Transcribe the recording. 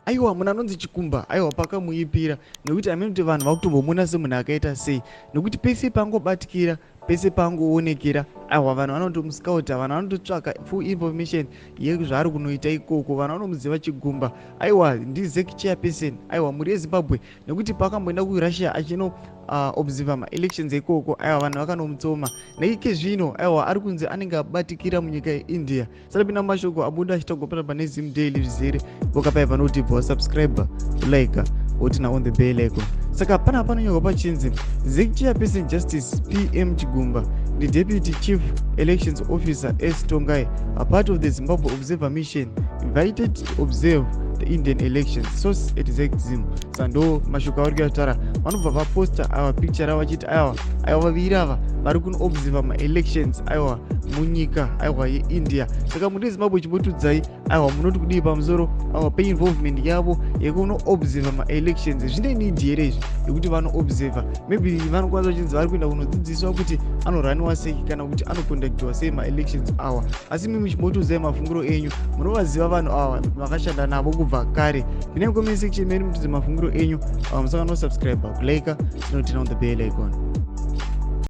aiwa munhu anonzi Chikumba aiwa pakamuipira, nekuti hamene kuti vanhu vakutombomuona semunhu akaita sei, nekuti pese pangobatikira pese pangoonekera aiwa vanhu vanotomuskauta, vanhu vanototsvaka full information yezvaari kunoita ikoko, vanhu vanomuziva Chigumba. Aiwa ndizek chairperson aiwa muri yeZimbabwe, nekuti pakamboenda kuRussia achino observe ma-elections ikoko aiwa vanhu vakanomutsoma. Neike zvino aiwa ari kunzi anenge abatikira munyika yeIndia. Sarapinda mashoko abuda achitogopera pane Zim Daily zvizere pokapai panoti subscribe like wotina on the bell icon. Saka pana panonyorwa pachinzi Zek chairperson Justice PM Chigumba, the Deputy Chief Elections Officer S. Tongai, a part of the Zimbabwe Observer Mission, invited to observe the Indian elections. Source at Zim. Sando mashuka vari kutaura vanobva vaposta ava picture ava vachiti aiwa vaviri ava vari kunoobserva ma-elections aiwa munyika aiwa yeIndia. Saka muri Zimbabwe chimbotudzai aiwa munoti kudii pamusoro aiwa peinvolvement yavo yekunoobserva ma-elections. Zvine need here izvi yekuti vanoobserva, maybe vanokwanisa kuchinzi vari kuenda kunodzidziswa kuti anoraniwa sei kana kuti anokondaktiwa sei ma-elections awa. Asi mimi chimbotudzai mafungiro enyu, munovaziva vanhu ava vakashanda navo kubva kare. Pinai comment section meni mutudze mafungiro enyu, musaka no subscribe, kulike, notina on the bell icon.